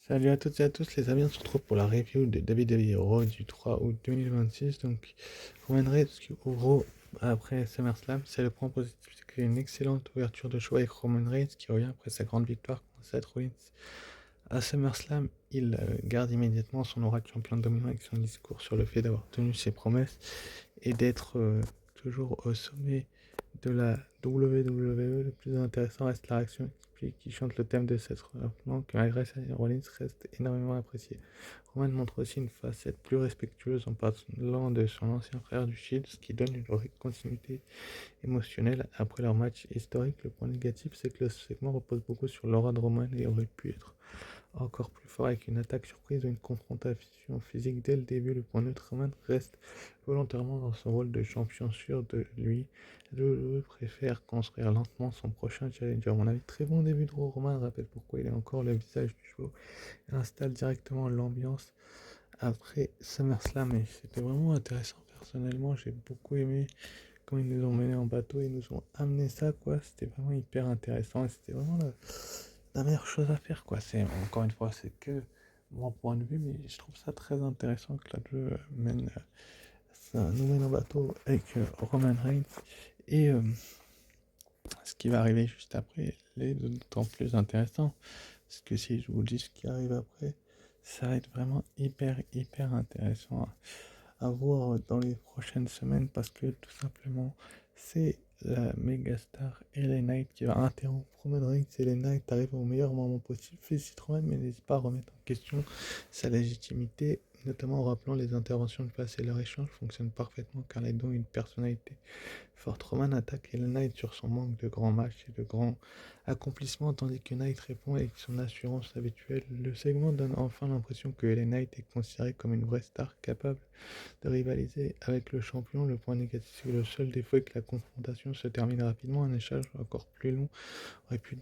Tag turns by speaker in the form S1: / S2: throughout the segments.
S1: Salut à toutes et à tous les amis, on se retrouve pour la review de WWE Raw du 3 août 2026. Donc Roman Reigns qui ouvre après SummerSlam, c'est le point positif, c'est qu'il y a une excellente ouverture de show avec Roman Reigns qui revient après sa grande victoire contre Seth Rollins. À SummerSlam, il garde immédiatement son aura de champion dominant avec son discours sur le fait d'avoir tenu ses promesses et d'être toujours au sommet de la WWE. Le plus intéressant reste la réaction qui chante le thème de cette rappelant que malgré ça, Rollins reste énormément apprécié. Roman montre aussi une facette plus respectueuse en parlant de son ancien frère du Shield, ce qui donne une vraie continuité émotionnelle après leur match historique. Le point négatif, c'est que le segment repose beaucoup sur l'aura de Roman et aurait pu être encore plus fort avec une attaque surprise ou une confrontation physique dès le début. Le point neutre, Roman reste volontairement dans son rôle de champion sûr de lui. Je préfère construire lentement son prochain challenger. À mon avis, très bon début de Roman rappelle pourquoi il est encore le visage du show et installe directement l'ambiance après SummerSlam. Et c'était vraiment intéressant. Personnellement, j'ai beaucoup aimé quand ils nous ont mené en bateau, ils nous ont amené ça, quoi. C'était vraiment hyper intéressant et c'était vraiment la meilleure chose à faire, quoi. C'est encore une fois, c'est que mon point de vue, mais je trouve ça très intéressant que la jeu mène, ça nous mène en bateau avec Roman Reigns et ce qui va arriver juste après l'est d'autant plus intéressant parce que si je vous dis ce qui arrive après, ça va être vraiment hyper intéressant à voir dans les prochaines semaines parce que tout simplement c'est la méga star LA Knight qui va interrompre Roman Reigns. LA Knight arrive au meilleur moment possible, félicite Roman mais n'hésite pas à remettre en question sa légitimité, notamment en rappelant les interventions de passé. Leur échange fonctionne parfaitement car les dons une personnalité forte. Roman attaque LA Knight sur son manque de grands matchs et de grands accomplissements tandis que Knight répond avec son assurance habituelle. Le segment donne enfin l'impression que LA Knight est considéré comme une vraie star capable de rivaliser avec le champion. Le point négatif, c'est que le seul défaut est que la confrontation se termine rapidement. Un échange encore plus long aurait pu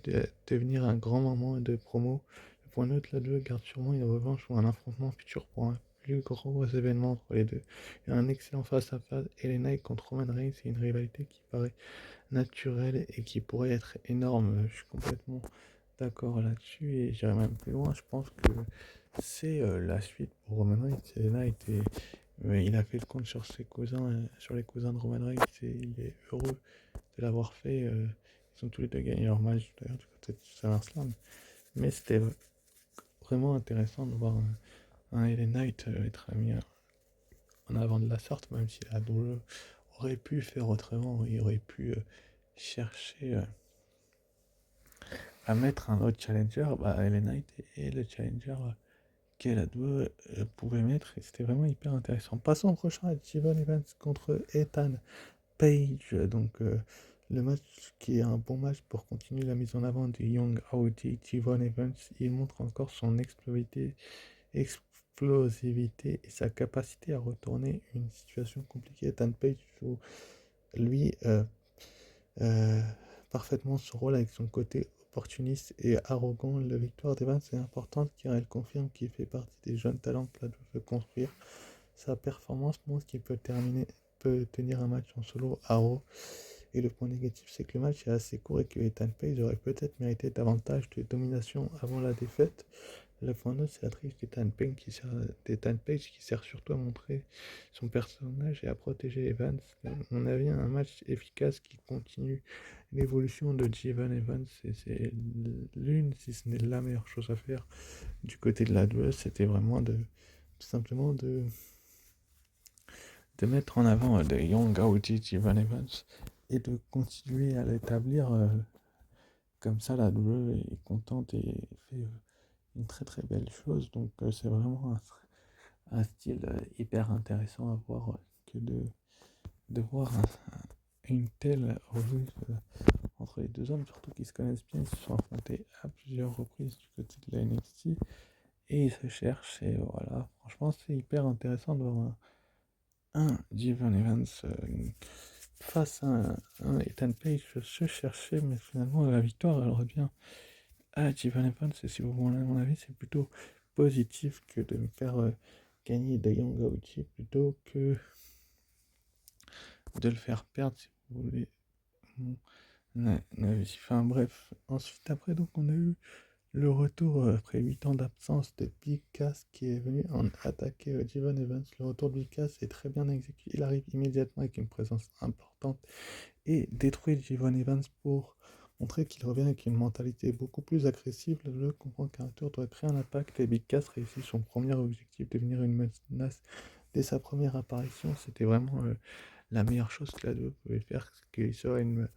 S1: devenir un grand moment de promo. Le point neutre, la 2 garde sûrement une revanche ou un affrontement futur pour un plus gros événement entre les deux. Il y a un excellent face-à-face. Elena contre Roman Reigns, c'est une rivalité qui paraît naturelle et qui pourrait être énorme. Je suis complètement d'accord là-dessus et j'irai même plus loin. Je pense que c'est la suite pour Roman Reigns. Elena était mais il a fait le compte sur ses cousins, sur les cousins de Roman Reigns et il est heureux de l'avoir fait. Ils ont tous les deux gagné leur match d'ailleurs du côté de SummerSlam. Mais c'était vraiment intéressant de voir un LA Knight être mis en avant de la sorte, même si la WWE aurait pu faire autrement. Il aurait pu chercher à mettre un autre challenger. Bah, LA Knight est le challenger que la WWE pouvait mettre et c'était vraiment hyper intéressant. Passons au prochain à Jevon Evans contre Ethan Page. Donc le match qui est un bon match pour continuer la mise en avant de Young Audi. Jevon Evans, il montre encore son explosivité et sa capacité à retourner une situation compliquée. Ethan Page joue lui euh, parfaitement son rôle avec son côté opportuniste et arrogant. La victoire d'Evans est importante car elle confirme qu'il fait partie des jeunes talents que la veut construire. Sa performance montre qu'il peut tenir un match en solo à Raw. Et le point négatif, c'est que le match est assez court et que Ethan Page aurait peut-être mérité davantage de domination avant la défaite. Le point neutre, c'est la triche d'Ethan Page qui sert surtout à montrer son personnage et à protéger Evans. À mon avis, un match efficace qui continue l'évolution de Jevon Evans. Et c'est l'une, si ce n'est la meilleure chose à faire du côté de la WWE. C'était vraiment tout simplement de mettre en avant de Young Audi Jevon Evans et de continuer à l'établir comme ça. La WWE est contente et fait une très belle chose. Donc c'est vraiment un style hyper intéressant à voir que de voir une telle ruse entre les deux hommes, surtout qu'ils se connaissent bien. Ils se sont affrontés à plusieurs reprises du côté de la NXT et ils se cherchent. Et voilà, franchement, c'est hyper intéressant de voir un Jevon Evans face à un Ethan Page se chercher, mais finalement la victoire elle revient à Jevon Evans. Et si vous voulez mon avis, c'est plutôt positif que de me faire gagner de Young Auchi plutôt que de le faire perdre, si vous voulez mon avis. Enfin bref, ensuite après donc on a eu le retour après 8 ans d'absence de Big Cass qui est venu en attaquer Javon Evans. Le retour de Big Cass est très bien exécuté. Il arrive immédiatement avec une présence importante et détruit Javon Evans pour montrer qu'il revient avec une mentalité beaucoup plus agressive. Le comprend qu'un tour doit créer un impact et Big Cass réussit son premier objectif, devenir une menace dès sa première apparition. C'était vraiment la meilleure chose que la WWE pouvait faire, qu'il serait une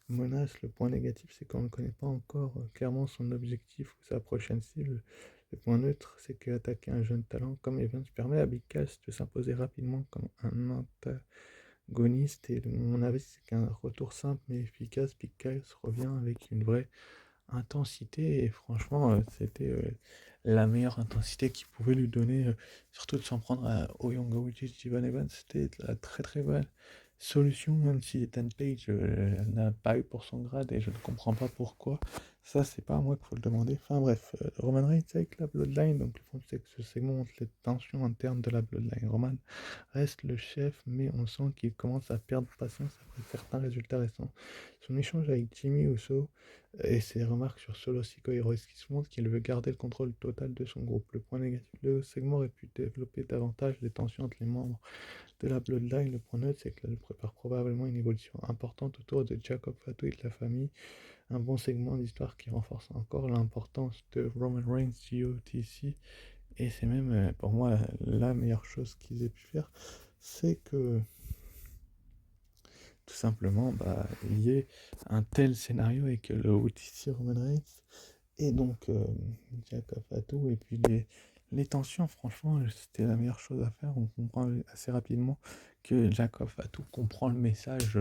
S1: menace. Le point négatif, c'est qu'on ne connaît pas encore clairement son objectif ou sa prochaine cible. Le point neutre, c'est qu'attaquer un jeune talent comme Evans permet à Big Cass de s'imposer rapidement comme un antagoniste. Et mon avis, c'est qu'un retour simple mais efficace, Big Cass revient avec une vraie intensité. Et franchement, c'était la meilleure intensité qu'il pouvait lui donner, surtout de s'en prendre au Young Witches Steven Evans. C'était la très très bonne solution, même si Ethan Page n'a pas eu pour son grade et je ne comprends pas pourquoi. Ça, c'est pas à moi qu'il faut le demander. Enfin bref, Roman Reigns avec la Bloodline, donc le fond c'est que ce segment montre les tensions internes de la Bloodline. Roman reste le chef, mais on sent qu'il commence à perdre patience après certains résultats récents. Son échange avec Jimmy Uso et ses remarques sur Solo Sikoa et Royce qui se montrent qu'il veut garder le contrôle total de son groupe. Le point négatif, le segment aurait pu développer davantage les tensions entre les membres de la Bloodline. Le point neutre, c'est que là, prépare probablement une évolution importante autour de Jacob Fatu et de la famille. Un bon segment d'histoire qui renforce encore l'importance de Roman Reigns UTC. Et c'est même pour moi la meilleure chose qu'ils aient pu faire, c'est que tout simplement il y ait un tel scénario et que le UTC Roman Reigns et donc Jacob Fatu et puis les tensions, franchement, c'était la meilleure chose à faire. On comprend assez rapidement que Jacob Fatu comprend le message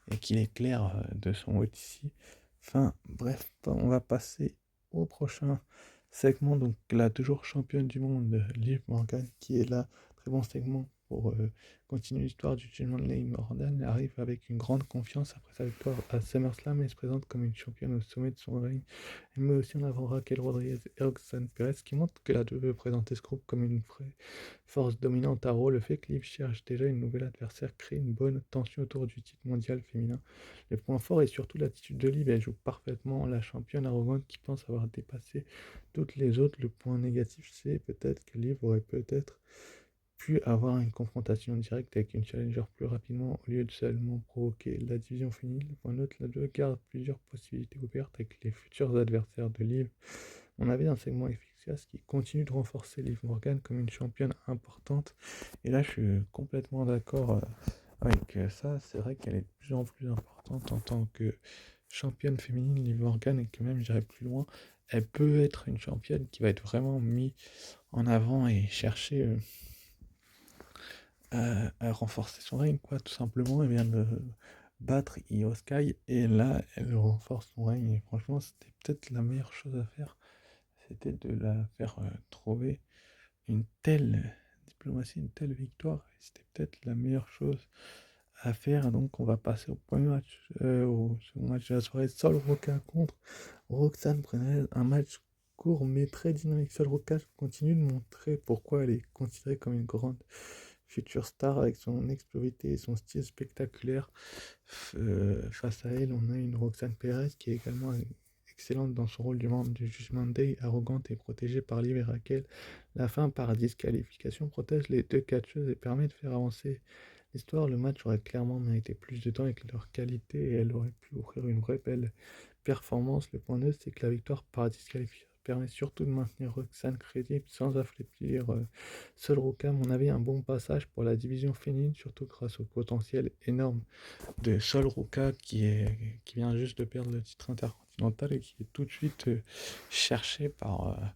S1: et qu'il est clair de son OTC. Enfin, bref, on va passer au prochain segment. Donc, la toujours championne du monde, Liv Morgan, qui est là. Très bon segment pour continuer l'histoire du Judgment Day. Morgan arrive avec une grande confiance après sa victoire à SummerSlam et se présente comme une championne au sommet de son règne. Elle met aussi en avant Raquel Rodriguez et Roxanne Perez qui montre que la WWE veut présenter ce groupe comme une vraie force dominante à Raw. Le fait que Liv cherche déjà une nouvelle adversaire crée une bonne tension autour du titre mondial féminin. Le point fort est surtout l'attitude de Liv. Elle joue parfaitement la championne arrogante qui pense avoir dépassé toutes les autres. Le point négatif, c'est peut-être que Liv aurait peut-être pu avoir une confrontation directe avec une challenger plus rapidement au lieu de seulement provoquer la division féminine. Point note, la 2 garde plusieurs possibilités ouvertes avec les futurs adversaires de Liv. On avait un segment efficace qui continue de renforcer Liv Morgan comme une championne importante. Et là, je suis complètement d'accord avec ça. C'est vrai qu'elle est de plus en plus importante en tant que championne féminine, Liv Morgan, et que même j'irai plus loin. Elle peut être une championne qui va être vraiment mise en avant et chercher à renforcer son règne, quoi, tout simplement. Elle vient de battre Io Sky et là, elle renforce son règne. Et franchement, c'était peut-être la meilleure chose à faire. C'était de la faire trouver une telle diplomatie, une telle victoire. Et c'était peut-être la meilleure chose à faire. Donc, on va passer au premier match, au second match de la soirée. Sol Roca contre Roxanne Prenez. Un match court mais très dynamique. Sol Roca continue de montrer pourquoi elle est considérée comme une grande future star avec son explosivité et son style spectaculaire. Face à elle, on a une Roxanne Perez qui est également excellente dans son rôle du membre du Judgment Day, arrogante et protégée par Liv et Raquel. La fin par disqualification protège les deux catcheuses et permet de faire avancer l'histoire. Le match aurait clairement mérité plus de temps avec leur qualité et elle aurait pu offrir une vraie belle performance. Le point neutre, c'est que la victoire par disqualification permet surtout de maintenir Roxanne crédible sans affaiblir Sol Ruka. À mon avis, un bon passage pour la division féminine, surtout grâce au potentiel énorme de Sol Ruka qui vient juste de perdre le titre intercontinental et qui est tout de suite cherché par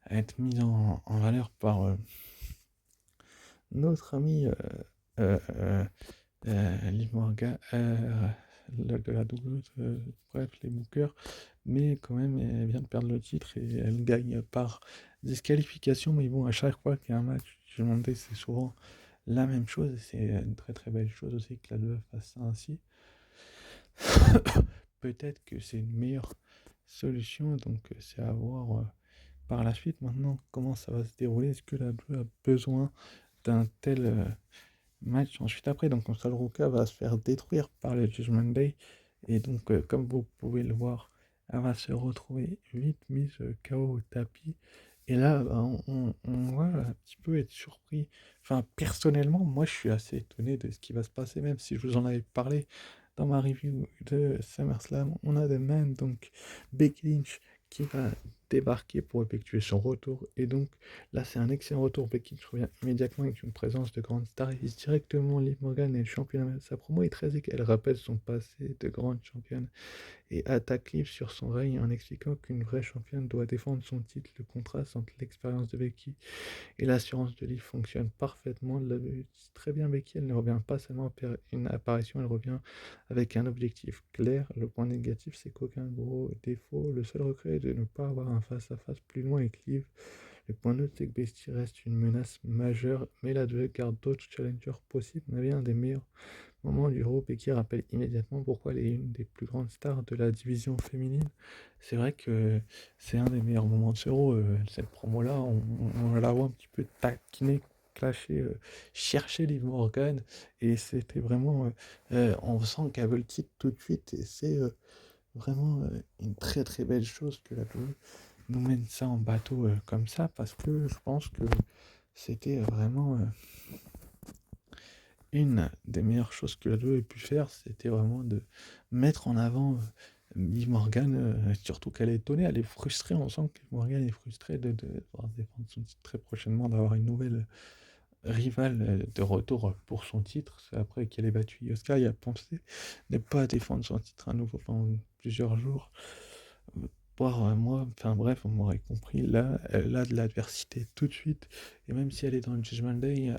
S1: à être mise en valeur par notre ami Liv Morgan de la double, bref, les bookers, mais quand même, elle vient de perdre le titre et elle gagne par disqualification. Mais bon, à chaque fois qu'il y a un match, je me demandais, c'est souvent la même chose et c'est une très très belle chose aussi que la WWE fasse ça ainsi. Peut-être que c'est une meilleure solution, donc c'est à voir par la suite. Maintenant, comment ça va se dérouler? Est-ce que la WWE a besoin d'un tel match ensuite après? Donc Sol Ruka va se faire détruire par le Judgment Day et donc comme vous pouvez le voir elle va se retrouver vite mise KO au tapis. Et là, bah, on va un petit peu être surpris. Enfin, personnellement, moi, je suis assez étonné de ce qui va se passer, même si je vous en avais parlé dans ma review de SummerSlam. On a The Man, donc Becky Lynch, qui va débarquer pour effectuer son retour. Et donc, là, c'est un excellent retour. Becky Lynch revient immédiatement avec une présence de grande star. Il vise directement Liv Morgan et le championnat. Sa promo est très équilibrée. Elle rappelle son passé de grande championne et attaque Liv sur son règne en expliquant qu'une vraie championne doit défendre son titre. Le contraste entre l'expérience de Becky et l'assurance de Liv fonctionne parfaitement. Très bien Becky, elle ne revient pas seulement faire une apparition, elle revient avec un objectif clair. Le point négatif, c'est qu'aucun gros défaut. Le seul regret est de ne pas avoir un face-à-face plus loin avec Liv. Le point neutre, c'est que Becky reste une menace majeure, mais la deux garde d'autres challengers possibles. On avait un des meilleurs moment du groupe et qui rappelle immédiatement pourquoi elle est une des plus grandes stars de la division féminine. C'est vrai que c'est un des meilleurs moments de ce Raw. Cette promo-là, on la voit un petit peu taquiner, clasher, chercher Liv Morgan. Et c'était vraiment. On sent qu'elle veut le titre tout de suite. Et c'est vraiment une très très belle chose que la WWE nous mène ça en bateau comme ça. Parce que je pense que c'était vraiment une des meilleures choses que la WWE ait pu faire, c'était vraiment de mettre en avant Liv Morgan, surtout qu'elle est étonnée, elle est frustrée, on sent que Liv Morgan est frustrée de devoir défendre son titre très prochainement, d'avoir une nouvelle rivale de retour pour son titre. C'est après qu'elle ait battu Asuka, il a pensé ne pas défendre son titre à nouveau pendant plusieurs jours, voire un mois, enfin bref, on m'aurait compris, là, elle a de l'adversité tout de suite, et même si elle est dans le Judgment Day, il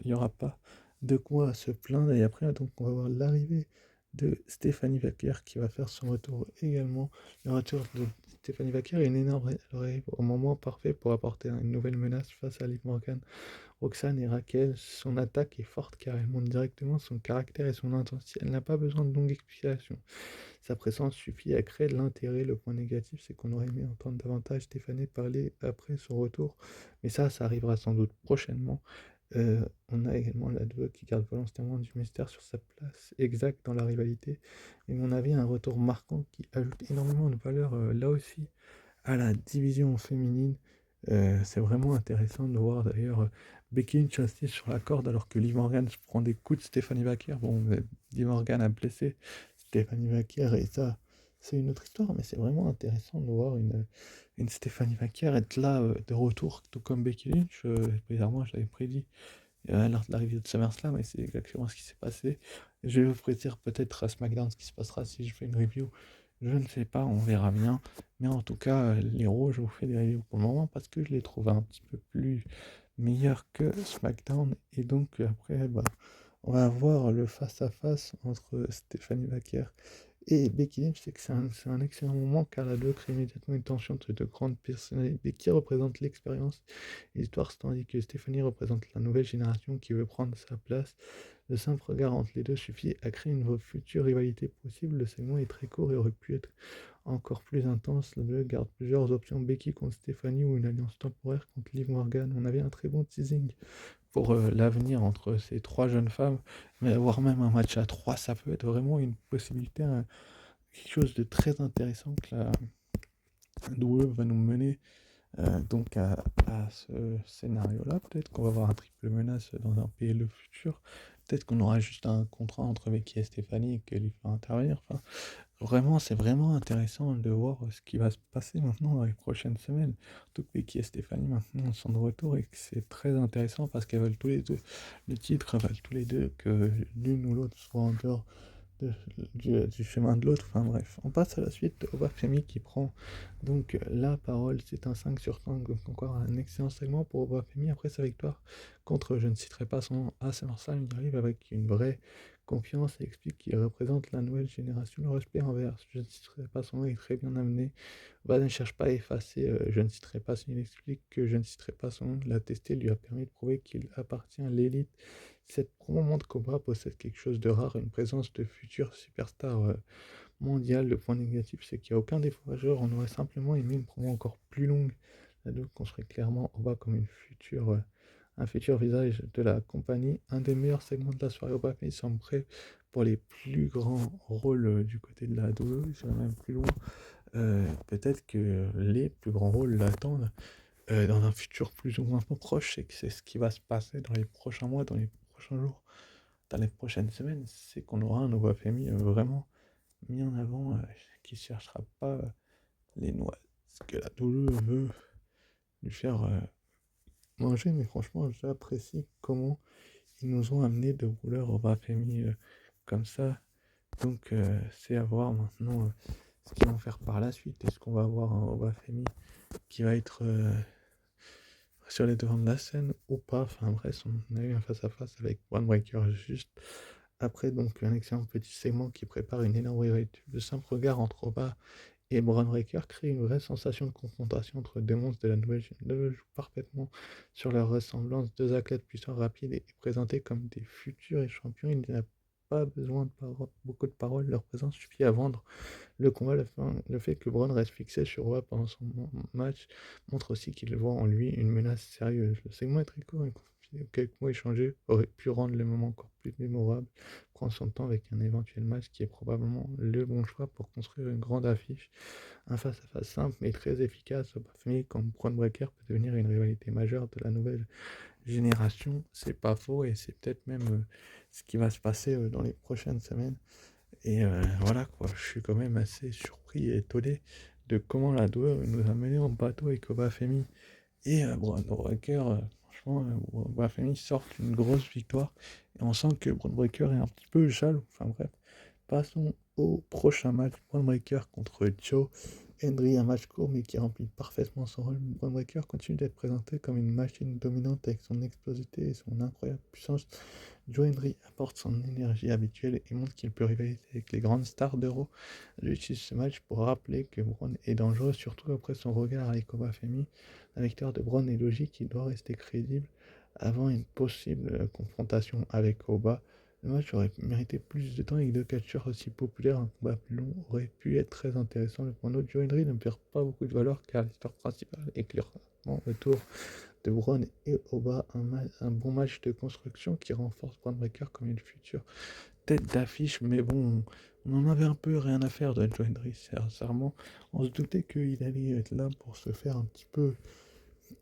S1: n'y aura pas de quoi se plaindre, et après, donc, on va voir l'arrivée de Stéphanie Vaquer qui va faire son retour également. Le retour de Stéphanie Vaquer est une énorme, elle arrive au moment parfait pour apporter une nouvelle menace face à Liv Morgan. Roxane et Raquel, son attaque est forte car elle montre directement son caractère et son intensité. Elle n'a pas besoin de longues explications. Sa présence suffit à créer de l'intérêt. Le point négatif, c'est qu'on aurait aimé entendre davantage Stéphanie parler après son retour. Mais ça arrivera sans doute prochainement. On a également la 2 qui garde volontairement du mystère sur sa place exacte dans la rivalité. Mais mon avis, un retour marquant qui ajoute énormément de valeur là aussi à la division féminine. C'est vraiment intéressant de voir d'ailleurs Becky Lynch assise sur la corde alors que Liv Morgan se prend des coups de Stephanie Vaquer. Bon, Liv Morgan a blessé Stephanie Vaquer et ça, c'est une autre histoire, mais c'est vraiment intéressant de voir une Stephanie Vaquer être là de retour, tout comme Becky Lynch. Bizarrement, je l'avais prédit lors de l'arrivée de SummerSlam et c'est exactement ce qui s'est passé. Je vais vous prédire peut-être à SmackDown ce qui se passera si je fais une review. Je ne sais pas, on verra bien. Mais en tout cas, les Raw, je vous fais des reviews pour le moment parce que je les trouve un petit peu plus meilleurs que SmackDown. Et donc, après, bah, on va voir le face-à-face entre Stéphanie Vaquer et Becky Lynch. C'est que c'est un excellent moment car la deux crée immédiatement une tension entre deux grandes personnalités. Becky représente l'expérience et l'histoire, tandis que Stéphanie représente la nouvelle génération qui veut prendre sa place. Le simple regard entre les deux suffit à créer une future rivalité possible. Le segment est très court et aurait pu être encore plus intense. La deux garde plusieurs options, Becky contre Stéphanie ou une alliance temporaire contre Liv Morgan. On avait un très bon teasing pour l'avenir entre ces trois jeunes femmes, mais avoir même un match à trois, ça peut être vraiment une possibilité, quelque chose de très intéressant que la WWE va nous mener donc à ce scénario-là. Peut-être qu'on va avoir un triple menace dans un PLE futur. Peut-être qu'on aura juste un contrat entre Becky et Stéphanie et qu'elle va intervenir. Enfin, vraiment, c'est vraiment intéressant de voir ce qui va se passer maintenant dans les prochaines semaines. Tout que Becky et Stéphanie maintenant sont de retour et que c'est très intéressant parce qu'elles veulent tous les deux le titre, elles veulent tous les deux que l'une ou l'autre soit en dehors du chemin de l'autre. Enfin bref, on passe à la suite. Obafemi qui prend donc la parole. C'est un 5 sur 5, donc encore un excellent segment pour Obafemi après sa victoire contre, je ne citerai pas son nom, à SummerSlam. Il arrive avec une vraie confiance et explique qu'il représente la nouvelle génération. Le respect envers, je ne citerai pas son nom, est très bien amené. Bah, ne cherche pas à effacer, je ne citerai pas, il explique que je ne citerai pas son nom. L'a testé, lui a permis de prouver qu'il appartient à l'élite. Cette promo montre qu'Oba possède quelque chose de rare, une présence de futur superstar mondial. Le point négatif, c'est qu'il n'y a aucun défaut majeur. On aurait simplement aimé une promo encore plus longue. Là, donc, on serait clairement Oba comme un futur visage de la compagnie. Un des meilleurs segments de la soirée. Oba, mais il semble prêt pour les plus grands rôles du côté de la WWE. J'irais même plus loin. peut-être que les plus grands rôles l'attendent dans un futur plus ou moins proche, et que c'est ce qui va se passer dans les prochains mois, dans les prochains jours, dans les prochaines semaines, c'est qu'on aura un nouveau FMI vraiment mis en avant, qui ne cherchera pas les noix, ce que la douleur veut lui faire manger, mais franchement, j'apprécie comment ils nous ont amené de couleurs au FMI comme ça. Donc, c'est à voir maintenant ce qu'ils vont faire par la suite. Est-ce qu'on va avoir un Obafemi qui va être sur les devants de la scène ou pas? Enfin bref, on a eu un face-à-face avec One Breaker juste après, donc un excellent petit segment qui prépare une énorme rivalité. Le simple regard entre Oba et Braun Breaker crée une vraie sensation de confrontation entre deux monstres de la nouvelle génération. Deux jouent parfaitement sur leur ressemblance. Deux athlètes puissants, rapides et présentés comme des futurs champions. Il n'y a pas besoin de beaucoup de paroles. Leur présence suffit à vendre le combat. Le fait que Braun reste fixé sur Oba pendant son match montre aussi qu'il voit en lui une menace sérieuse. Le segment est très court et quelques mots échangés auraient pu rendre le moment encore plus mémorable. Prendre son temps avec un éventuel match qui est probablement le bon choix pour construire une grande affiche. Un face-à-face simple mais très efficace. Bafemi comme Braun Breaker peut devenir une rivalité majeure de la nouvelle génération. C'est pas faux et c'est peut-être même ce qui va se passer dans les prochaines semaines. Et voilà quoi, je suis quand même assez surpris et étonné de comment la douleur nous a mené en bateau avec Obafemi et Braun Breaker. Franchement, Obafemi sort une grosse victoire et on sent que Braun Breaker est un petit peu jaloux. Enfin bref, passons au prochain match. Braun Breaker contre Joe Hendry, un match court mais qui remplit parfaitement son rôle. Braun Breaker continue d'être présenté comme une machine dominante avec son explosivité et son incroyable puissance. Joe Hendry apporte son énergie habituelle et montre qu'il peut rivaliser avec les grandes stars d'Euro. J'utilise ce match pour rappeler que Braun est dangereux, surtout après son regard avec Obafemi. La victoire de Braun est logique, il doit rester crédible avant une possible confrontation avec Oba. Le match aurait mérité plus de temps avec deux catcheurs aussi populaires. Un combat plus long aurait pu être très intéressant. Le point de Joe Hendry ne perd pas beaucoup de valeur car l'histoire principale est clairement le tour de Braun et Oba. Un bon match de construction qui renforce Braun Breaker comme une future tête d'affiche. Mais bon, on en avait un peu rien à faire de Joe Hendry, sincèrement. On se doutait qu'il allait être là pour se faire un petit peu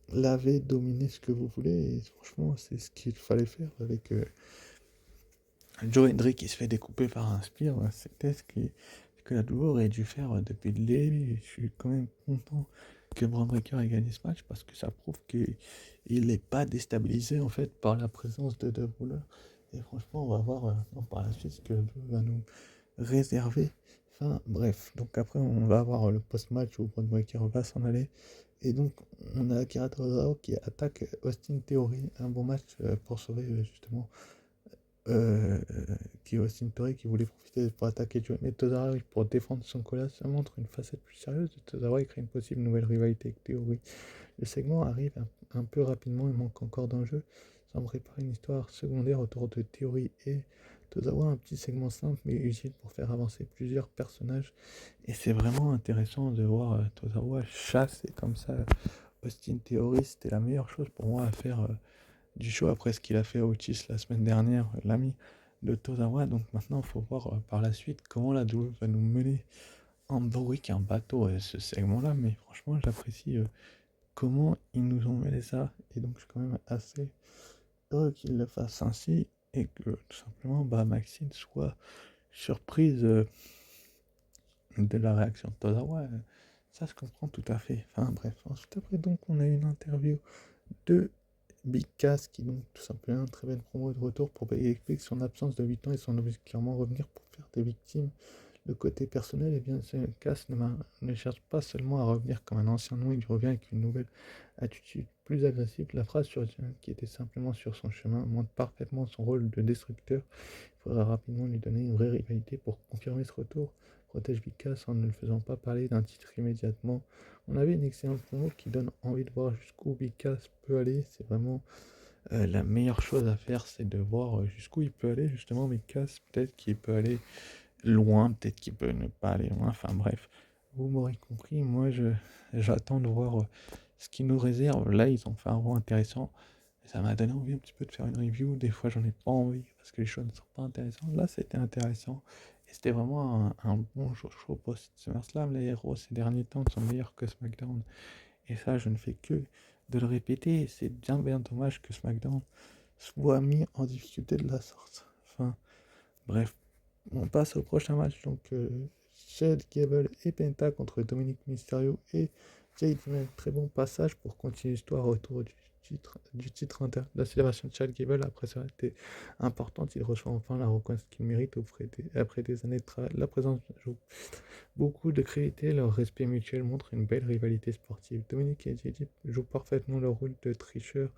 S1: laver, dominer, ce que vous voulez. Et franchement, c'est ce qu'il fallait faire avec Joe Hendry qui se fait découper par un Spear. C'était ce que la WWE aurait dû faire depuis le début. Je suis quand même content que Braun Breaker ait gagné ce match parce que ça prouve qu'il n'est pas déstabilisé en fait par la présence de deux rouleurs. Et franchement, on va voir par la suite ce que WWE va nous réserver. Enfin bref, donc après on va avoir le post-match où Braun Breaker va s'en aller. Et donc on a Akira Tozawa qui attaque Austin Theory. Un bon match pour sauver justement qui est Austin Theory qui voulait profiter pour attaquer Joe, mais Tozawa pour défendre son colosse. Ça montre une facette plus sérieuse de Tozawa et crée une possible nouvelle rivalité avec Theory. Le segment arrive un peu rapidement et manque encore d'enjeu. Ça me prépare une histoire secondaire autour de Theory et Tozawa, un petit segment simple mais utile pour faire avancer plusieurs personnages. Et c'est vraiment intéressant de voir Tozawa chasser comme ça Austin Theory. C'était la meilleure chose pour moi à faire du show après ce qu'il a fait à Otis la semaine dernière, l'ami de Tozawa. Donc maintenant, il faut voir par la suite comment la WWE va nous mener en brique, un bateau, ce segment-là. Mais franchement, j'apprécie comment ils nous ont mêlé ça. Et donc, je suis quand même assez heureux qu'ils le fassent ainsi et que tout simplement, Maxine soit surprise de la réaction de Tozawa. Ça, je comprends tout à fait. Enfin, bref. Ensuite, après, donc, on a une interview de Big Cass qui donc tout simplement une très belle promo de retour pour expliquer son absence de 8 ans et son envie clairement revenir pour faire des victimes. Le côté personnel, et bien Cass ne cherche pas seulement à revenir comme un ancien nom, il revient avec une nouvelle attitude plus agressive. La phrase sur qui était simplement sur son chemin montre parfaitement son rôle de destructeur. Il faudra rapidement lui donner une vraie rivalité pour confirmer ce retour. Protège Big Cass en ne le faisant pas parler d'un titre immédiatement. On avait une excellente promo qui donne envie de voir jusqu'où Big Cass peut aller. C'est vraiment la meilleure chose à faire, c'est de voir jusqu'où il peut aller. Justement, Big Cass, peut-être qu'il peut aller loin, peut-être qu'il peut ne pas aller loin. Enfin bref, vous m'aurez compris. Moi, j'attends de voir ce qu'ils nous réservent. Là, ils ont fait un rôle intéressant. Ça m'a donné envie un petit peu de faire une review. Des fois, j'en ai pas envie parce que les choses ne sont pas intéressantes. Là, c'était intéressant. Et C'était vraiment un bon show post-SummerSlam. Les héros ces derniers temps sont meilleurs que SmackDown. Et ça, je ne fais que de le répéter. C'est bien dommage que SmackDown soit mis en difficulté de la sorte. Enfin, bref, on passe au prochain match. Donc, Chad Gable et Penta contre Dominic Mysterio et Jay Dillon. Très bon passage pour continuer l'histoire autour du titre interne. La célébration de Chad Gable, après ça a été importante. Il reçoit enfin la reconnaissance qu'il mérite après des années de travail. La présence joue beaucoup de crédité, leur respect mutuel montre une belle rivalité sportive. Dominic et JD jouent parfaitement leur rôle de tricheur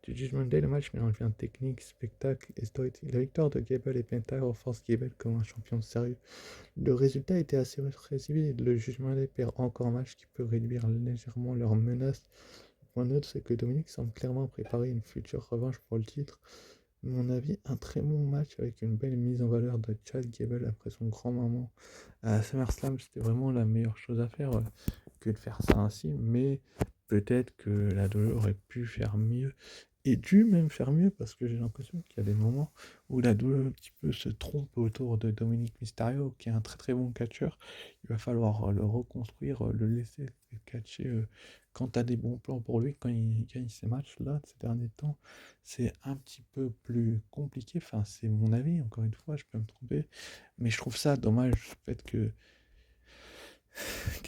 S1: du Judgment Day. Le match mélange bien technique, spectacle et storytelling. La victoire de Gable et Penta renforce Gable comme un champion sérieux. Le résultat était assez résilié. Le Judgment Day perd encore un match qui peut réduire légèrement leur menace. Le point neutre, c'est que Dominic semble clairement préparer une future revanche pour le titre. À mon avis, un très bon match avec une belle mise en valeur de Chad Gable après son grand moment à SummerSlam. C'était vraiment la meilleure chose à faire que de faire ça ainsi, mais peut-être que la WWE aurait pu faire mieux et dû même faire mieux parce que j'ai l'impression qu'il y a des moments où la WWE un petit peu se trompe autour de Dominic Mysterio qui est un très très bon catcheur. Il va falloir le reconstruire, le laisser catcher quand tu as des bons plans pour lui, quand il gagne ces matchs-là ces derniers temps. C'est un petit peu plus compliqué, enfin c'est mon avis, encore une fois, je peux me tromper, mais je trouve ça dommage le fait que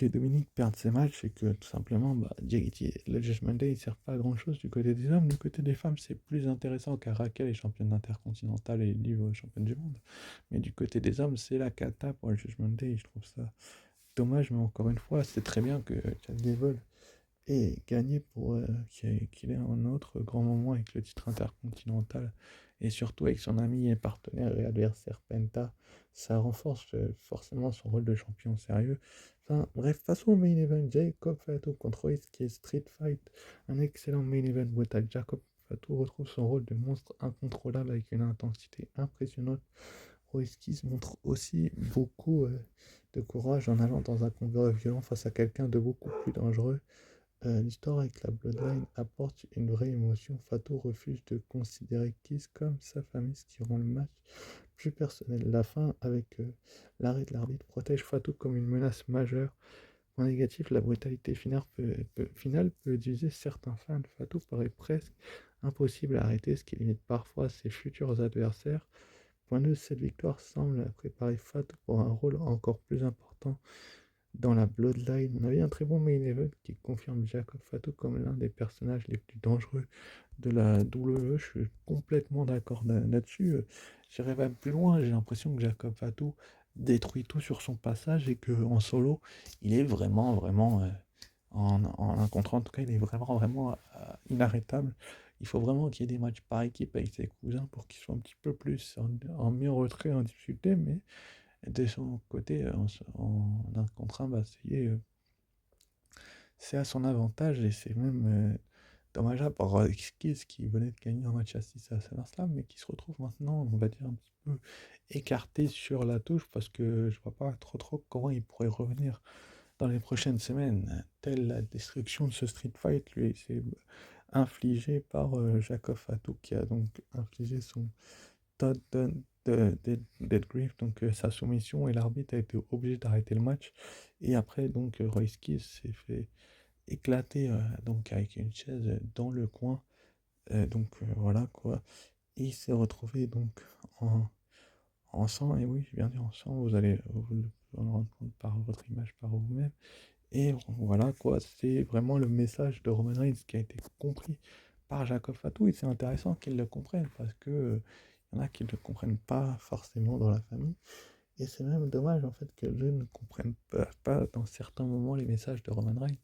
S1: Dominique perde ses matchs et que tout simplement le Judgment Day ne sert pas à grand chose du côté des hommes. Du côté des femmes, c'est plus intéressant car Raquel est championne intercontinentale et Liv championne du monde. Mais du côté des hommes, c'est la cata pour le Judgment Day. Je trouve ça dommage, mais encore une fois, c'est très bien que Chad Gable ait gagné pour qu'il ait un autre grand moment avec le titre intercontinental et surtout avec son ami et partenaire et adversaire Penta. Ça renforce forcément son rôle de champion sérieux. Enfin, bref, passons au main event. Jacob Fatu contre Royce qui est Street Fight. Un excellent main event brutal. Jacob Fatu retrouve son rôle de monstre incontrôlable avec une intensité impressionnante. Royce montre aussi beaucoup de courage en allant dans un combat violent face à quelqu'un de beaucoup plus dangereux. L'histoire avec la Bloodline apporte une vraie émotion. Fatu refuse de considérer Kiss comme sa famille, ce qui rend le match plus personnel. La fin, avec l'arrêt de l'arbitre, protège Fatu comme une menace majeure. Point négatif, la brutalité finale peut diviser certains fans. Fatu paraît presque impossible à arrêter, ce qui limite parfois ses futurs adversaires. Point 2, cette victoire semble préparer Fatu pour un rôle encore plus important dans la Bloodline. On avait un très bon main event qui confirme Jacob Fatu comme l'un des personnages les plus dangereux de la WWE. Je suis complètement d'accord là-dessus. J'irai même plus loin. J'ai l'impression que Jacob Fatu détruit tout sur son passage et qu'en solo, il est vraiment, en un contre un, en tout cas, il est vraiment inarrêtable. Il faut vraiment qu'il y ait des matchs par équipe avec ses cousins pour qu'il soit un petit peu plus en mieux retrait, en difficulté, mais de son côté, en un contre un, c'est à son avantage et c'est même dommageable pour Skills qui venait de gagner un match à 6 à SummerSlam, mais qui se retrouve maintenant, on va dire, un petit peu écarté sur la touche parce que je vois pas trop comment il pourrait revenir dans les prochaines semaines. Telle la destruction de ce Street Fight lui c'est infligé par Jacob Fatu qui a donc infligé son Todd Dead Grief, donc sa soumission, et l'arbitre a été obligé d'arrêter le match. Et après, donc, Royce Keys s'est fait éclater donc avec une chaise dans le coin. Voilà quoi. Et il s'est retrouvé donc en, en sang. Et oui, je viens dire en sang, vous allez vous en rendre compte par votre image, par vous-même. Et voilà quoi, c'est vraiment le message de Roman Reigns qui a été compris par Jacob Fatou. Et c'est intéressant qu'ils le comprennent parce que y en a qui ne le comprennent pas forcément dans la famille. Et c'est même dommage en fait que eux ne comprennent pas dans certains moments les messages de Roman Reigns.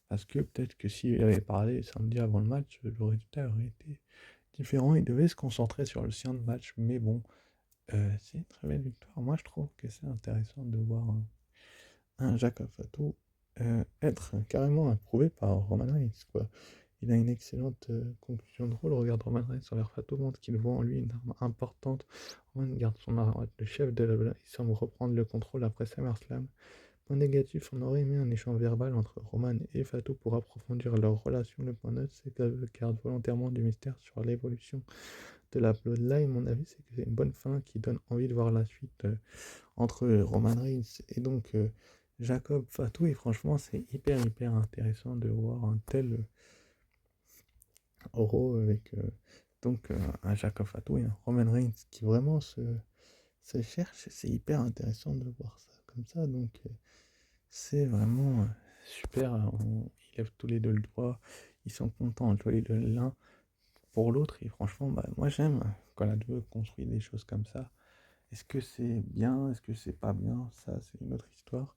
S1: Parce que peut-être que s'il avait parlé samedi avant le match, le résultat aurait été différent. Il devait se concentrer sur le sien de match. Mais bon, c'est une très belle victoire. Moi je trouve que c'est intéressant de voir un Jacob Fatou être carrément approuvé par Roman Reigns, quoi. Il a une excellente conclusion de rôle. Regarde, Roman Reigns envers Fatou montre qu'il voit en lui une arme importante. Roman garde son arme de chef de la. Il semble reprendre le contrôle après SummerSlam. Point négatif, on aurait aimé un échange verbal entre Roman et Fatou pour approfondir leur relation. Le point neutre, c'est qu'elle garde volontairement du mystère sur l'évolution de la Bloodline, mon avis, c'est que c'est une bonne fin qui donne envie de voir la suite entre Roman Reigns et donc Jacob Fatu. Et franchement, c'est hyper intéressant de voir un tel Oro avec un Jacob Fatu et un Roman Reigns qui vraiment se cherchent. C'est hyper intéressant de voir ça comme ça. Donc, c'est vraiment super. Ils lèvent tous les deux le doigt. Ils sont contents tous les deux l'un pour l'autre. Et franchement, bah, moi j'aime quand la deux construit des choses comme ça. Est-ce que c'est bien? Est-ce que c'est pas bien? Ça, c'est une autre histoire.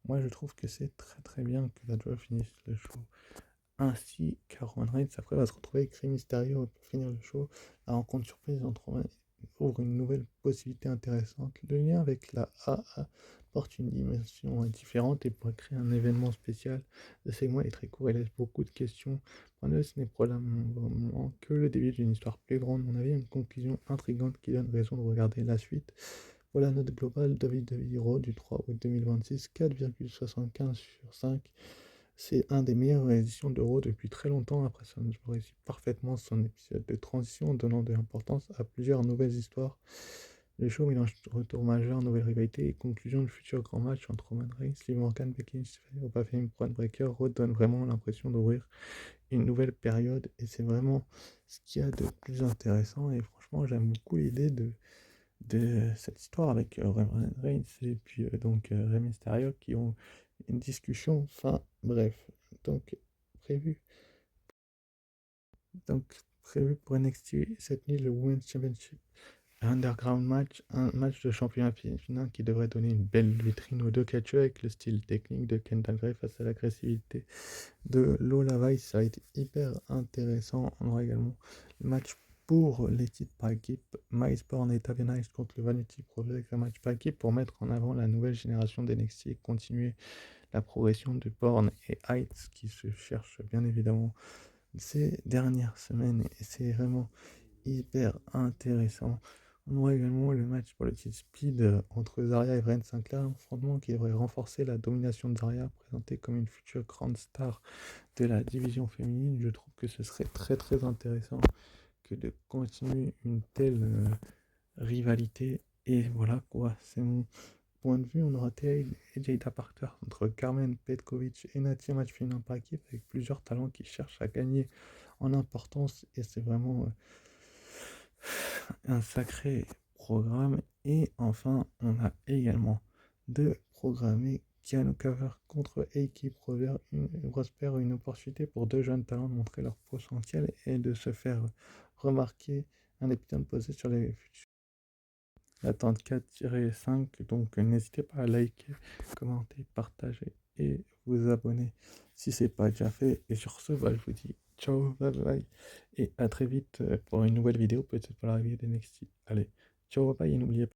S1: Moi, je trouve que c'est très bien que la deux finisse le show ainsi car Roman Reigns après va se retrouver avec Rey Mysterio pour finir le show. La rencontre surprise entre Roman ouvre une nouvelle possibilité intéressante. Le lien avec la AA porte une dimension différente et pourrait créer un événement spécial. Le segment est très court et laisse beaucoup de questions. Pour nous, ce n'est probablement que le début d'une histoire plus grande. À mon avis, une conclusion intrigante qui donne raison de regarder la suite. Voilà la note globale WWE Raw du 3 août 2026, 4,75 sur 5. C'est un des meilleures éditions d'Euro depuis très longtemps. Après ça, je réussit parfaitement son épisode de transition, donnant de l'importance à plusieurs nouvelles histoires. Le show mélange retour majeur, nouvelle rivalité et conclusion du futur grand match entre Roman Reigns, Liv Morgan, Becky Lynch, Opa Fame, Braun Breaker redonne vraiment l'impression d'ouvrir une nouvelle période et c'est vraiment ce qu'il y a de plus intéressant. Et franchement, j'aime beaucoup l'idée de cette histoire avec Roman Reigns et puis Rey Mysterio qui ont une discussion. Enfin, bref. Donc, prévu, donc, prévu pour NXT cette nuit le Women's Championship Underground match, un match de championnat féminin qui devrait donner une belle vitrine aux deux catcheurs avec le style technique de Kendall Gray face à l'agressivité de Lola Vice. Ça a été hyper intéressant. On aura également le match pour les titres par équipe. Miles Born et Tavian Ice contre le Vanity Project, un match par équipe pour mettre en avant la nouvelle génération d'NXT et continuer la progression de Born et Heights qui se cherchent bien évidemment ces dernières semaines et c'est vraiment hyper intéressant. On aura également le match pour le titre Speed entre Zarya et Brent Sinclair, un affrontement qui devrait renforcer la domination de Zarya, présentée comme une future grande star de la division féminine. Je trouve que ce serait très intéressant que de continuer une telle rivalité. Et voilà quoi, c'est mon point de vue. On aura Tail et Jada Parker entre Carmen Petkovic et Natia, match féminin par équipe avec plusieurs talents qui cherchent à gagner en importance et c'est vraiment un sacré programme. Et enfin, on a également de programmer Keanu Cover contre A.K. Prosper, une opportunité pour deux jeunes talents de montrer leur potentiel et de se faire remarquer. Un épisode posé sur les futurs. La 34-5, donc n'hésitez pas à liker, commenter, partager et vous abonner si c'est pas déjà fait. Et sur ce, bah, je vous dis ciao, bye bye et à très vite pour une nouvelle vidéo, peut-être pour l'arrivée des NXT. Allez, ciao, bye bye et n'oubliez pas.